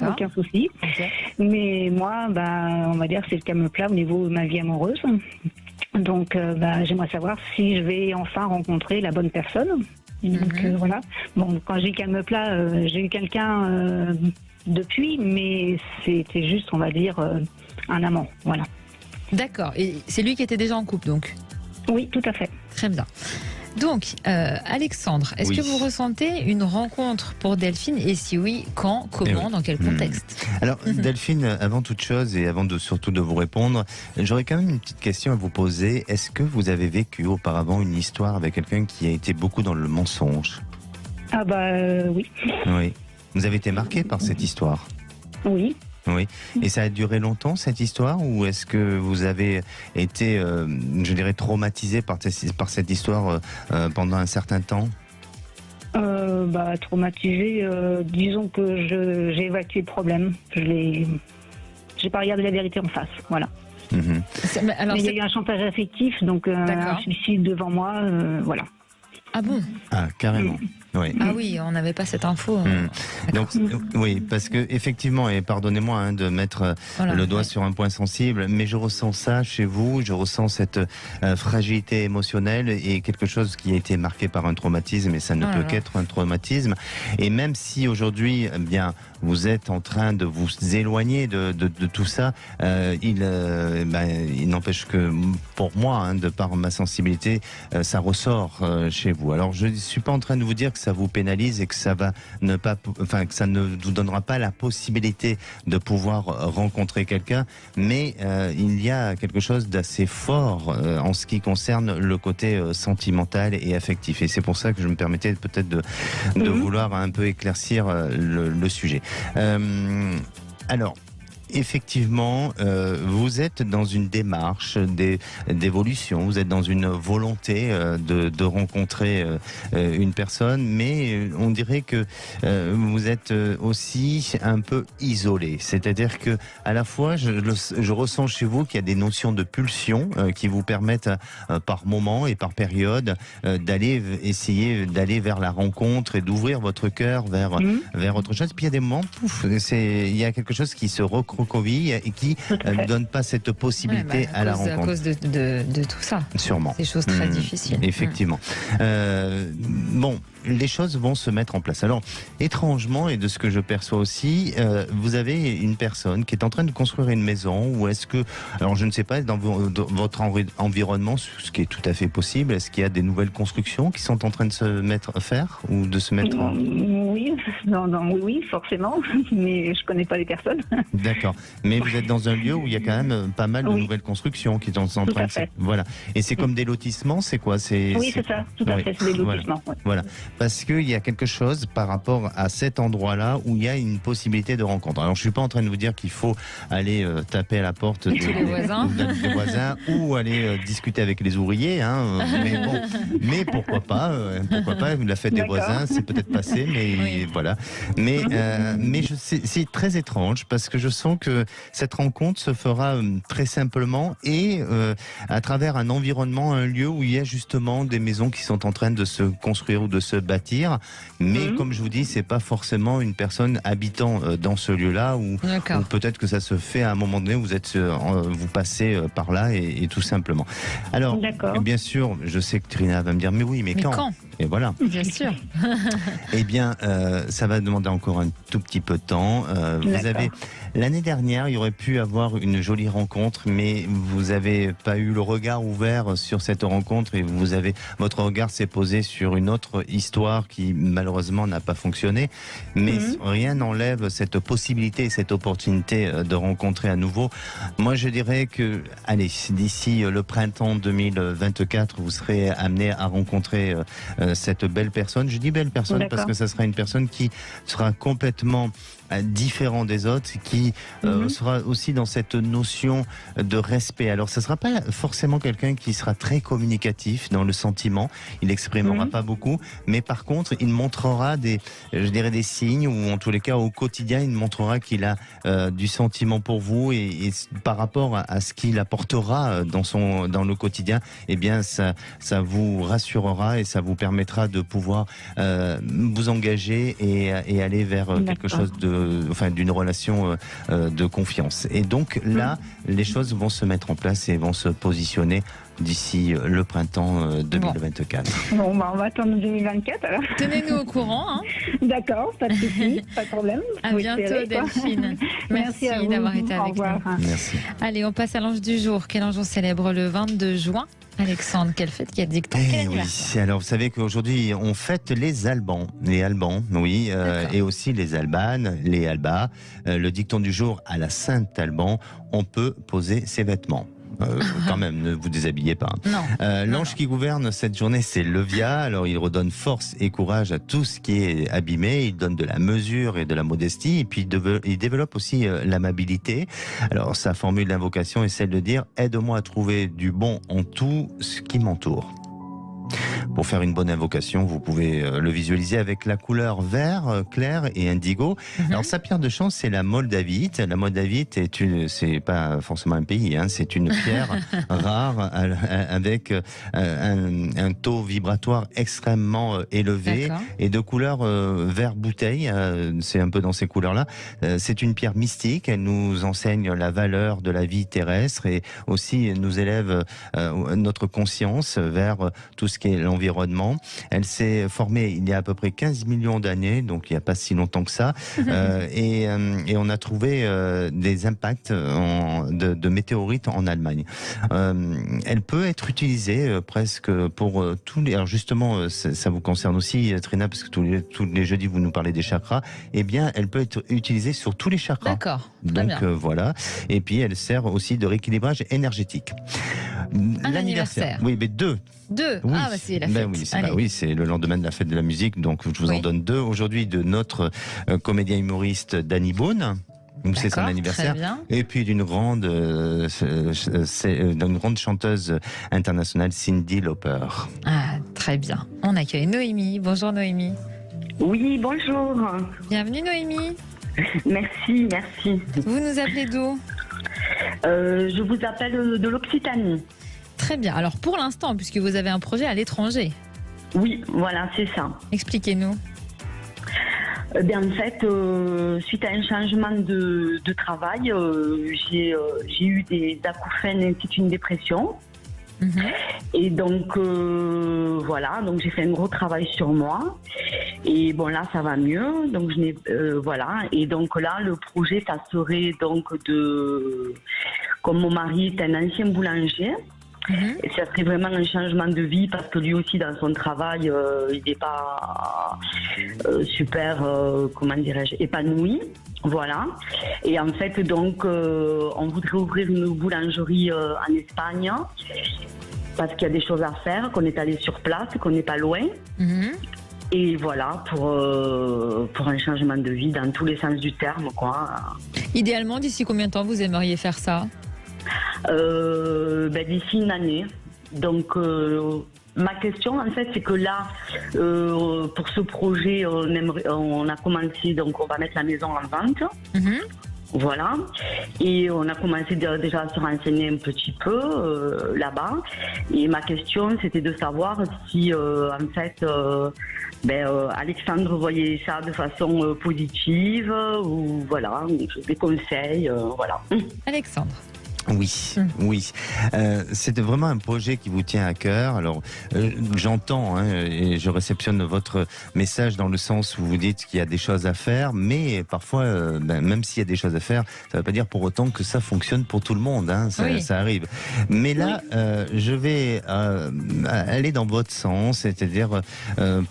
Aucun souci. Okay. Mais moi, on va dire que c'est le calme plat au niveau de ma vie amoureuse. Donc, j'aimerais savoir si je vais enfin rencontrer la bonne personne. Donc, voilà. Bon, quand j'ai calme plat, j'ai eu quelqu'un... depuis, mais c'était juste, on va dire, un amant, voilà. D'accord, et c'est lui qui était déjà en couple, donc? Oui, tout à fait. Très bien. Donc, Alexandre, est-ce que vous ressentez une rencontre pour Delphine? Et si oui, quand, comment, dans quel contexte? Alors, Delphine, avant toute chose et avant surtout de vous répondre, j'aurais quand même une petite question à vous poser. Est-ce que vous avez vécu auparavant une histoire avec quelqu'un qui a été beaucoup dans le mensonge? Oui. Oui. Vous avez été marqué par cette histoire? Oui. Oui. Et ça a duré longtemps, cette histoire? Ou est-ce que vous avez été, je dirais, traumatisé par cette histoire pendant un certain temps? Traumatisé, disons que j'ai évacué le problème. J'ai pas regardé la vérité en face, voilà. Mais il y a eu un chantage affectif, donc un suicide devant moi, voilà. Ah bon? Ah, carrément. Oui. Ah oui, on n'avait pas cette info. Donc oui, parce que effectivement, et pardonnez-moi de mettre le doigt sur un point sensible, mais je ressens ça chez vous, je ressens cette fragilité émotionnelle et quelque chose qui a été marqué par un traumatisme, et ça ne peut qu'être un traumatisme. Et même si aujourd'hui, vous êtes en train de vous éloigner de tout ça, il n'empêche que pour moi, de par ma sensibilité, ça ressort chez vous. Alors je ne suis pas en train de vous dire que ça vous pénalise et que ça va que ça ne vous donnera pas la possibilité de pouvoir rencontrer quelqu'un, mais il y a quelque chose d'assez fort en ce qui concerne le côté sentimental et affectif. Et c'est pour ça que je me permettais peut-être de vouloir un peu éclaircir le sujet. Alors, effectivement, vous êtes dans une démarche d'évolution, vous êtes dans une volonté de rencontrer une personne, mais on dirait que vous êtes aussi un peu isolé. C'est-à-dire que à la fois, je ressens chez vous qu'il y a des notions de pulsion qui vous permettent par moment et par période essayer d'aller vers la rencontre et d'ouvrir votre cœur vers autre chose. Puis il y a des moments, il y a quelque chose qui se recroqueville et qui ne donne pas cette possibilité à la rencontre. À cause de tout ça. Sûrement. C'est des choses très difficiles. Effectivement. Bon, les choses vont se mettre en place. Alors, étrangement, et de ce que je perçois aussi, vous avez une personne qui est en train de construire une maison, ou est-ce que, alors je ne sais pas, dans votre environnement, ce qui est tout à fait possible, est-ce qu'il y a des nouvelles constructions qui sont en train de se mettre à faire, ou de se mettre en... Oui, forcément, mais je connais pas les personnes. D'accord. Mais vous êtes dans un lieu où il y a quand même pas mal de nouvelles constructions qui sont en train de... Voilà. Et c'est comme des lotissements, c'est quoi? Oui, c'est ça, tout à fait, c'est des lotissements. Voilà. Parce qu'il y a quelque chose par rapport à cet endroit-là où il y a une possibilité de rencontre. Alors, je suis pas en train de vous dire qu'il faut aller taper à la porte des voisins ou aller discuter avec les ouvriers, mais bon, mais pourquoi pas la fête des voisins, c'est peut-être passé, mais voilà. Mais c'est très étrange parce que je sens que cette rencontre se fera très simplement et à travers un environnement, un lieu où il y a justement des maisons qui sont en train de se construire ou de se bâtir, mais comme je vous dis, c'est pas forcément une personne habitant dans ce lieu-là, ou peut-être que ça se fait à un moment donné, vous passez par là et tout simplement. Alors, bien sûr, je sais que Trina va me dire, mais oui, mais quand et voilà. Bien sûr. Eh bien, ça va demander encore un tout petit peu de temps. Vous avez l'année dernière, il y aurait pu avoir une jolie rencontre, mais vous n'avez pas eu le regard ouvert sur cette rencontre et votre regard s'est posé sur une autre histoire qui malheureusement n'a pas fonctionné. Mais rien n'enlève cette possibilité, cette opportunité de rencontrer à nouveau. Moi, je dirais que, allez, d'ici le printemps 2024, vous serez amené à rencontrer cette belle personne. Je dis belle personne parce que ça sera une personne qui sera complètement différent des autres, qui sera aussi dans cette notion de respect. Alors, ce ne sera pas forcément quelqu'un qui sera très communicatif dans le sentiment, il n'exprimera pas beaucoup, mais par contre, il montrera des signes, ou en tous les cas, au quotidien, il montrera qu'il a du sentiment pour vous, et par rapport à ce qu'il apportera dans le quotidien, eh bien, ça vous rassurera et ça vous permettra de pouvoir vous engager et aller vers quelque chose d'une relation de confiance. Et donc là, les choses vont se mettre en place et vont se positionner d'ici le printemps 2024. Bon, on va attendre 2024 alors. Tenez-nous au courant. Hein. D'accord, pas de souci, pas de problème. À bientôt, Delphine. Merci d'avoir été avec nous. Merci. Allez, on passe à l'ange du jour. Quel ange on célèbre le 22 juin? Alexandre, quelle fête qui a dicton? Oui, alors vous savez qu'aujourd'hui on fête les Albans, oui, et aussi les Albanes, les Albas. Le dicton du jour: à la Sainte Alban, on peut poser ses vêtements. Quand même, ne vous déshabillez pas. L'ange qui gouverne cette journée, c'est Levia. Alors, il redonne force et courage à tout ce qui est abîmé. Il donne de la mesure et de la modestie. Et puis, il développe aussi l'amabilité. Alors, sa formule d'invocation est celle de dire: aide-moi à trouver du bon en tout ce qui m'entoure. Pour faire une bonne invocation, vous pouvez le visualiser avec la couleur vert clair et indigo. Alors, sa pierre de chance, c'est la moldavite. La moldavite c'est pas forcément un pays, hein, c'est une pierre rare avec un taux vibratoire extrêmement élevé et de couleur vert bouteille. C'est un peu dans ces couleurs-là. C'est une pierre mystique. Elle nous enseigne la valeur de la vie terrestre et aussi nous élève notre conscience vers tout ce qui est l'environnement. Elle s'est formée il y a à peu près 15 millions d'années, donc il n'y a pas si longtemps que ça, et on a trouvé des impacts de météorites en Allemagne. Elle peut être utilisée presque pour tous les... Alors justement, ça vous concerne aussi, Trina, parce que tous les jeudis vous nous parlez des chakras. Eh bien, elle peut être utilisée sur tous les chakras. D'accord. Donc voilà. Et puis elle sert aussi de rééquilibrage énergétique. Un anniversaire. Oui, mais deux. Oui. Ah, c'est la fête. Oui, c'est le lendemain de la fête de la musique, donc je vous en donne deux. Aujourd'hui, de notre comédien humoriste Danny Boone. C'est son anniversaire. Et puis d'une grande chanteuse internationale, Cyndi Lauper. Ah, très bien. On accueille Noémie. Bonjour Noémie. Oui, bonjour. Bienvenue Noémie. Merci. Vous nous appelez d'où? Je vous appelle de l'Occitanie. Très bien. Alors pour l'instant, puisque vous avez un projet à l'étranger. Oui, voilà, c'est ça. Expliquez-nous. En fait, suite à un changement de travail, j'ai eu des acouphènes ainsi qu'une dépression. Et donc voilà, donc j'ai fait un gros travail sur moi. Et bon, là ça va mieux. Donc voilà. Et donc là, le projet, ça serait donc comme mon mari est un ancien boulanger. Et ça serait vraiment un changement de vie parce que lui aussi dans son travail il n'est pas super comment dirais-je, épanoui, voilà. Et en fait donc on voudrait ouvrir une boulangerie en Espagne parce qu'il y a des choses à faire, qu'on est allé sur place, qu'on n'est pas loin. Et voilà, pour un changement de vie dans tous les sens du terme, quoi. Idéalement, d'ici combien de temps vous aimeriez faire ça? D'ici une année. Donc ma question en fait c'est que là pour ce projet on a commencé, donc on va mettre la maison en vente. Voilà. Et on a commencé déjà à se renseigner un petit peu là-bas. Et ma question, c'était de savoir si, en fait, Alexandre voyait ça de façon positive ou voilà, des conseils, voilà. Alexandre. Oui. C'est vraiment un projet qui vous tient à cœur. Alors, j'entends et je réceptionne votre message dans le sens où vous dites qu'il y a des choses à faire, mais parfois, même s'il y a des choses à faire, ça ne veut pas dire pour autant que ça fonctionne pour tout le monde. Ça arrive. Mais là, je vais aller dans votre sens, c'est-à-dire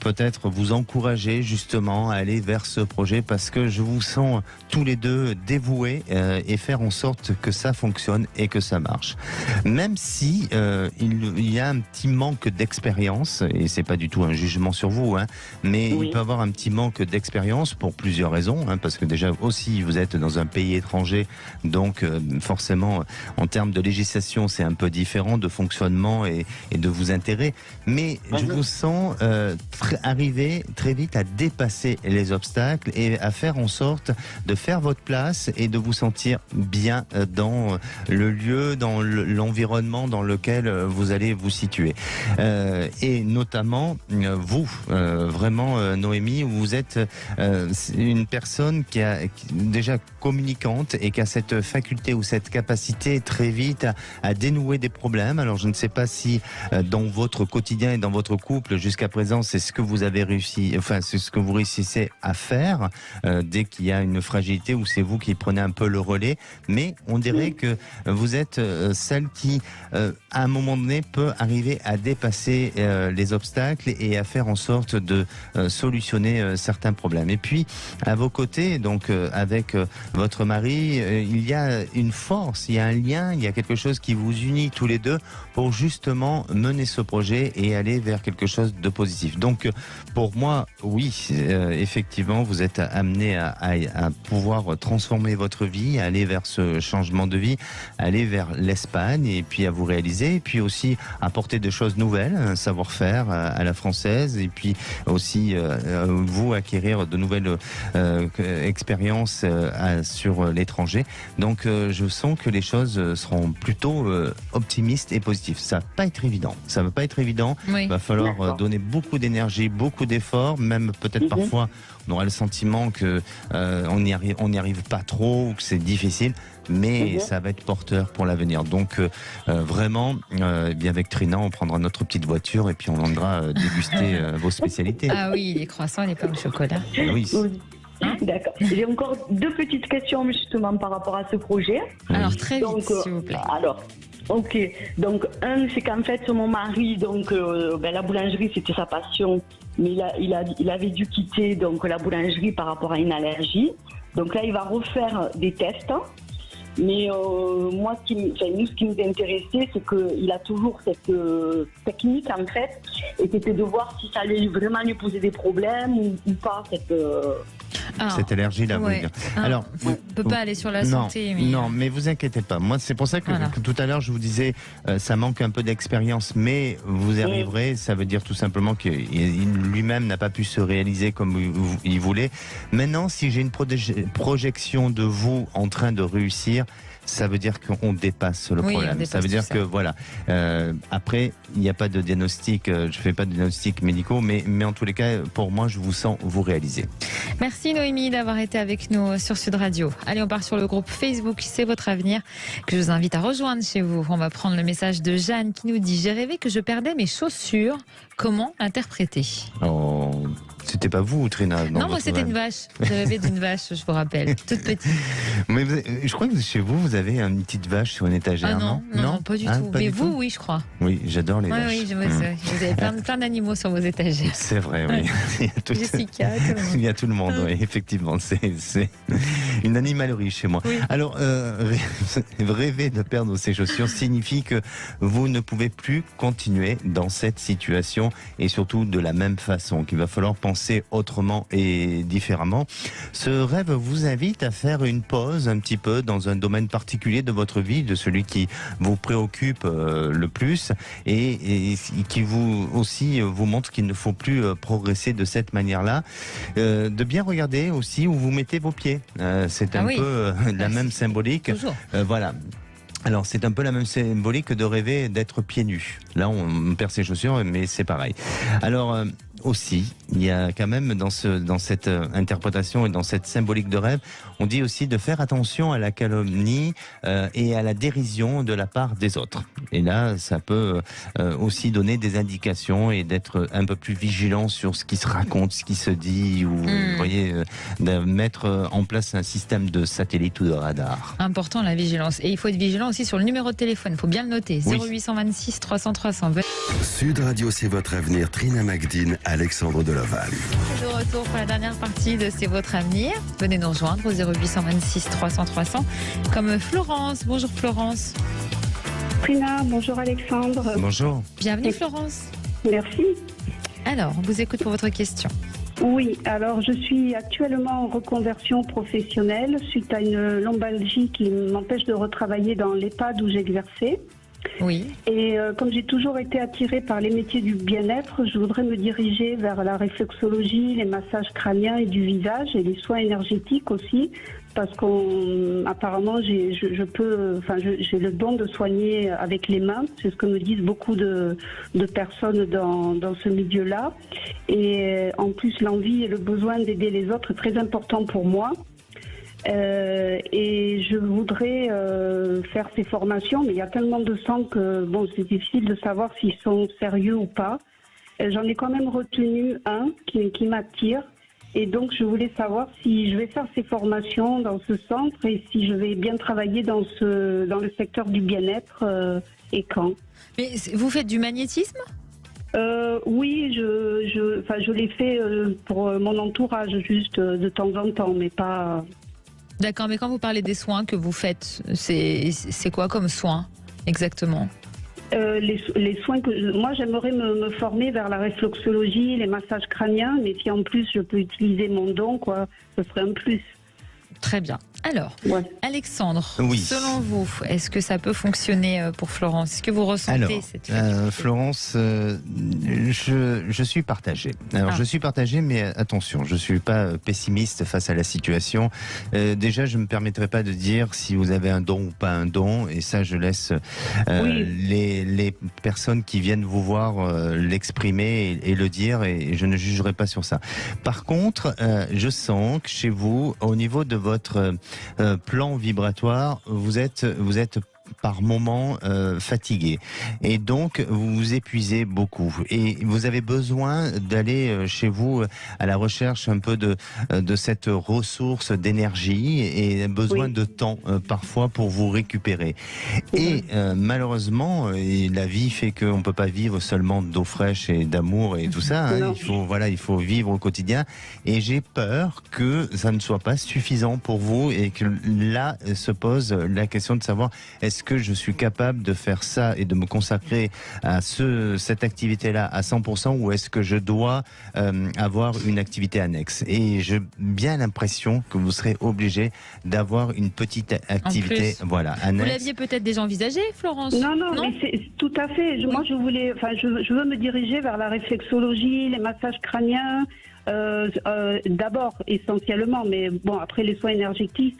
peut-être vous encourager justement à aller vers ce projet parce que je vous sens tous les deux dévoués et faire en sorte que ça fonctionne et que ça marche. Même si il y a un petit manque d'expérience, et c'est pas du tout un jugement sur vous, mais il peut y avoir un petit manque d'expérience pour plusieurs raisons, parce que déjà aussi vous êtes dans un pays étranger, donc forcément en termes de législation c'est un peu différent de fonctionnement et de vos intérêts, mais je vous sens arriver très vite à dépasser les obstacles et à faire en sorte de faire votre place et de vous sentir bien dans le lieu, dans l'environnement dans lequel vous allez vous situer. Et notamment, vous, vraiment, Noémie, vous êtes une personne qui est déjà communicante et qui a cette faculté ou cette capacité très vite à dénouer des problèmes. Alors, je ne sais pas si dans votre quotidien et dans votre couple, jusqu'à présent, c'est ce que vous avez réussi, enfin, c'est ce que vous réussissez à faire dès qu'il y a une fragilité ou c'est vous qui prenez un peu le relais. Mais on dirait que vous êtes celle qui, à un moment donné, peut arriver à dépasser les obstacles et à faire en sorte de solutionner certains problèmes. Et puis, à vos côtés, donc avec votre mari, il y a une force, il y a un lien, il y a quelque chose qui vous unit tous les deux pour justement mener ce projet et aller vers quelque chose de positif. Donc, pour moi, oui, effectivement, vous êtes amené à pouvoir transformer votre vie, à aller vers ce changement de vie, aller vers l'Espagne et puis à vous réaliser, et puis aussi apporter des choses nouvelles, un savoir-faire à la française, et puis aussi vous acquérir de nouvelles expériences sur l'étranger. Donc je sens que les choses seront plutôt optimistes et positives. Ça va pas être évident. Ça va pas être évident. Il va falloir donner beaucoup d'énergie, beaucoup d'efforts, même peut-être parfois on aura le sentiment que on n'y arrive pas trop ou que c'est difficile. Mais ça va être porteur pour l'avenir. Donc vraiment, bien avec Trina, on prendra notre petite voiture et puis on viendra déguster vos spécialités. Ah oui, les croissants, les pommes au chocolat. Oui. D'accord. J'ai encore deux petites questions justement par rapport à ce projet. Alors très vite, s'il vous plaît. Ok. Donc c'est qu'en fait mon mari, donc la boulangerie c'était sa passion, mais il avait dû quitter donc la boulangerie par rapport à une allergie. Donc là il va refaire des tests. Mais moi, ce qui nous intéressait, c'est qu'il a toujours cette technique, en fait, et c'était de voir si ça allait vraiment lui poser des problèmes ou pas, cette allergie-là, vous voulez dire. Alors, on ne peut pas aller sur la santé. Non, mais vous inquiétez pas. Moi, c'est pour ça que tout à l'heure, je vous disais, ça manque un peu d'expérience, mais vous arriverez. Ça veut dire tout simplement qu'il lui-même n'a pas pu se réaliser comme il voulait. Maintenant, si j'ai une projection de vous en train de réussir, ça veut dire qu'on dépasse le problème. Ça veut dire que voilà. Après, il n'y a pas de diagnostic. Je fais pas de diagnostic médicaux, mais en tous les cas, pour moi, je vous sens vous réaliser. Merci Noémie d'avoir été avec nous sur Sud Radio. Allez, on part sur le groupe Facebook C'est votre avenir que je vous invite à rejoindre chez vous. On va prendre le message de Jeanne qui nous dit: j'ai rêvé que je perdais mes chaussures. Comment l'interpréter? C'était pas vous, Trina? Non, moi c'était une vache. J'ai rêvé d'une vache, je vous rappelle, toute petite. Mais je crois que chez vous, vous avez une petite vache sur une étagère, non, pas du tout. Mais vous, oui, je crois. Oui, j'adore les vaches. Oui, vous avez plein d'animaux sur vos étagères. C'est vrai, oui. Jessica, tout le monde. Il y a tout le monde, oui, effectivement. C'est une animalerie chez moi. Oui. Alors, rêver de perdre ses chaussures signifie que vous ne pouvez plus continuer dans cette situation et surtout de la même façon, qu'il va falloir penser autrement et différemment. Ce rêve vous invite à faire une pause un petit peu dans un domaine particulier de votre vie, de celui qui vous préoccupe le plus et qui vous montre qu'il ne faut plus progresser de cette manière-là. De bien regarder aussi où vous mettez vos pieds. C'est un peu la même symbolique. Voilà. Alors, c'est un peu la même symbolique que de rêver d'être pieds nus. Là, on perd ses chaussures, mais c'est pareil. Alors, aussi, il y a quand même dans cette interprétation et dans cette symbolique de rêve, on dit aussi de faire attention à la calomnie et à la dérision de la part des autres. Et là, ça peut aussi donner des indications et d'être un peu plus vigilant sur ce qui se raconte, ce qui se dit, ou vous voyez, de mettre en place un système de satellite ou de radar. Important la vigilance. Et il faut être vigilant aussi sur le numéro de téléphone, il faut bien le noter. 0826 300 300. Sud Radio, c'est votre avenir. Trina Magdine, Alexandre Delaval. De retour pour la dernière partie de C'est votre avenir. Venez nous rejoindre au 0826 300 300. Comme Florence. Bonjour Florence. Trina, bonjour Alexandre. Bonjour. Bienvenue Florence. Merci. Alors, on vous écoute pour votre question. Oui, alors je suis actuellement en reconversion professionnelle suite à une lombalgie qui m'empêche de retravailler dans l'EHPAD où j'exerçais. Oui. Et comme j'ai toujours été attirée par les métiers du bien-être, je voudrais me diriger vers la réflexologie, les massages crâniens et du visage et les soins énergétiques aussi, parce qu'apparemment j'ai le don de soigner avec les mains. C'est ce que me disent beaucoup de personnes dans ce milieu-là. Et en plus, l'envie et le besoin d'aider les autres est très important pour moi. Et je voudrais faire ces formations, mais il y a tellement de centres que c'est difficile de savoir s'ils sont sérieux ou pas. J'en ai quand même retenu un qui m'attire, et donc je voulais savoir si je vais faire ces formations dans ce centre et si je vais bien travailler dans le secteur du bien-être et quand. Mais vous faites du magnétisme ? Oui, je l'ai fait pour mon entourage juste de temps en temps, mais pas. D'accord, mais quand vous parlez des soins que vous faites, c'est quoi comme soins exactement ? Les soins moi j'aimerais me former vers la réflexologie, les massages crâniens, mais si en plus je peux utiliser mon don, ce serait un plus. Très bien. Alors, Alexandre, oui. Selon vous, est-ce que ça peut fonctionner pour Florence ? Est-ce que vous ressentez cette facilité ? Florence, je suis partagé. Alors, je suis partagé, mais attention, je ne suis pas pessimiste face à la situation. Déjà, je ne me permettrai pas de dire si vous avez un don ou pas un don, et ça, je laisse les personnes qui viennent vous voir l'exprimer et le dire, et je ne jugerai pas sur ça. Par contre, je sens que chez vous, au niveau de votre plan vibratoire, vous êtes par moment fatigué, et donc vous vous épuisez beaucoup, et vous avez besoin d'aller chez vous à la recherche un peu de cette ressource d'énergie, et besoin de temps parfois pour vous récupérer. Et malheureusement, la vie fait qu'on ne peut pas vivre seulement d'eau fraîche et d'amour et tout ça, hein. Il faut vivre au quotidien, et j'ai peur que ça ne soit pas suffisant pour vous, et que là se pose la question de savoir, est-ce que je suis capable de faire ça et de me consacrer à cette activité-là à 100%, ou est-ce que je dois avoir une activité annexe ? Et j'ai bien l'impression que vous serez obligé d'avoir une petite activité annexe. Vous l'aviez peut-être déjà envisagé, Florence ? Non, mais c'est tout à fait. Moi, je veux me diriger vers la réflexologie, les massages crâniens. D'abord, essentiellement, mais bon, après les soins énergétiques,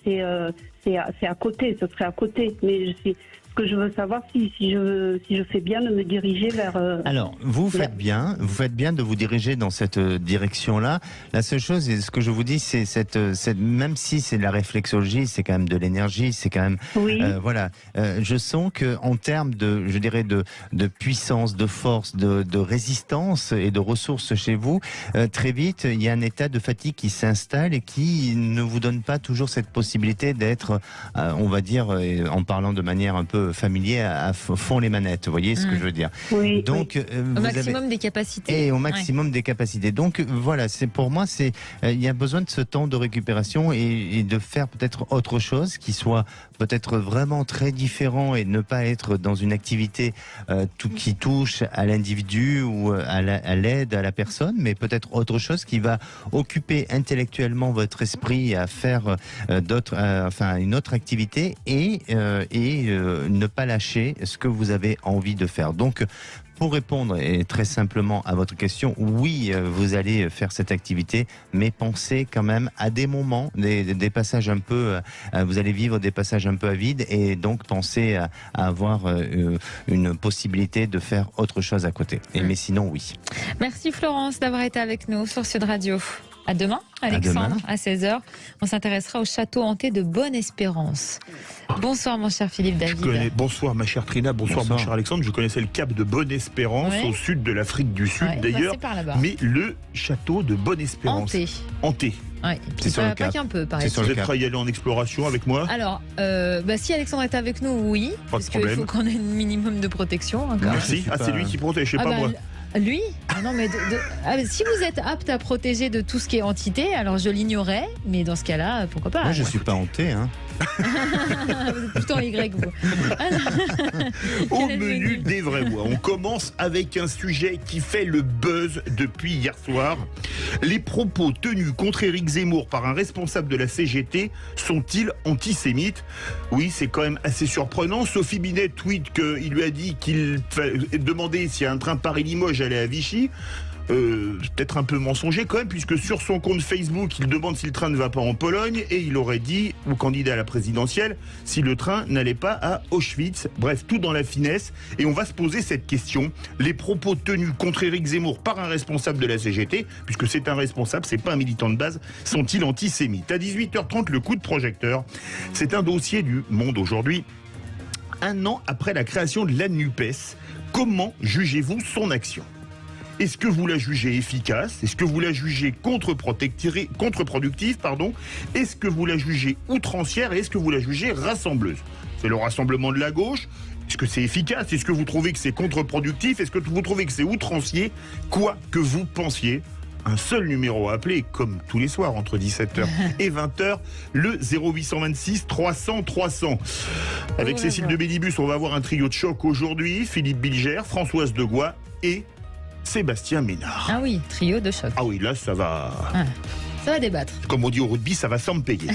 c'est à côté, ce serait à côté. Mais ce que je veux savoir, si je fais bien de me diriger vers. Alors, vous faites bien de vous diriger dans cette direction-là. La seule chose, et ce que je vous dis, c'est même si c'est de la réflexologie, c'est quand même de l'énergie, c'est quand même. Je sens que en termes de puissance, de force, de résistance et de ressources chez vous, très vite, il y a un état de fatigue qui s'installe et qui ne vous donne pas toujours cette possibilité d'être, on va dire, en parlant de manière un peu familier, à fond les manettes. Vous voyez ce que je veux dire ? Donc, au maximum des capacités. Et au maximum des capacités. Donc voilà, pour moi, il y a besoin de ce temps de récupération et de faire peut-être autre chose qui soit peut-être vraiment très différent, et ne pas être dans une activité qui touche à l'individu ou à l'aide à la personne, mais peut-être autre chose qui va occuper intellectuellement votre esprit à faire une autre activité, et ne pas lâcher ce que vous avez envie de faire. Donc, pour répondre et très simplement à votre question, oui, vous allez faire cette activité, mais pensez quand même à des moments, des passages un peu, vous allez vivre des passages un peu à vide, et donc pensez à avoir une possibilité de faire autre chose à côté. Mais sinon, oui. Merci Florence d'avoir été avec nous sur Sud Radio. À demain, Alexandre, à 16h. On s'intéressera au château hanté de Bonne-Espérance. Bonsoir mon cher Philippe David. Bonsoir ma chère Trina, bonsoir mon cher Alexandre. Je connaissais le cap de Bonne-Espérance, au sud de l'Afrique du Sud d'ailleurs. Mais le château de Bonne-Espérance. Hanté. Ouais, c'est pas qu'un peu, par exemple. Vous êtes prêt à y aller en exploration avec moi? Alors, si Alexandre est avec nous, oui. Pas de problème. Il faut qu'on ait un minimum de protection. Encore. Merci. C'est lui qui protège, pas moi. Lui? Non, mais si vous êtes apte à protéger de tout ce qui est entité, alors je l'ignorais, mais dans ce cas-là, pourquoi pas? Moi, je suis pas hanté, hein. Vous êtes plutôt en Y, vous. Au menu des vraies voix, on commence avec un sujet qui fait le buzz depuis hier soir. Les propos tenus contre Éric Zemmour par un responsable de la CGT sont-ils antisémites? Oui, c'est quand même assez surprenant. Sophie Binet tweet qu'il lui a dit qu'il demandait si un train Paris-Limoges allait à Vichy. Peut-être un peu mensonger quand même, puisque sur son compte Facebook, il demande si le train ne va pas en Pologne, et il aurait dit au candidat à la présidentielle si le train n'allait pas à Auschwitz. Bref, tout dans la finesse. Et on va se poser cette question. Les propos tenus contre Éric Zemmour par un responsable de la CGT, puisque c'est un responsable, c'est pas un militant de base, sont-ils antisémites? À 18h30, le coup de projecteur. C'est un dossier du Monde aujourd'hui. Un an après la création de la NUPES, comment jugez-vous son action? Est-ce que vous la jugez efficace? Est-ce que vous la jugez contre-productive? Est-ce que vous la jugez outrancière? Et est-ce que vous la jugez rassembleuse? C'est le rassemblement de la gauche. Est-ce que c'est efficace? Est-ce que vous trouvez que c'est contre-productif? Est-ce que vous trouvez que c'est outrancier? Quoi que vous pensiez, un seul numéro à appeler, comme tous les soirs entre 17h et 20h, le 0826 300 300. Avec Cécile de Bélibus, on va avoir un trio de choc aujourd'hui. Philippe Bilger, Françoise Degois et Sébastien Ménard. Ah oui, trio de choc. Ah oui, là, ça va... Ça va débattre. Comme on dit au rugby, ça va sans me payer.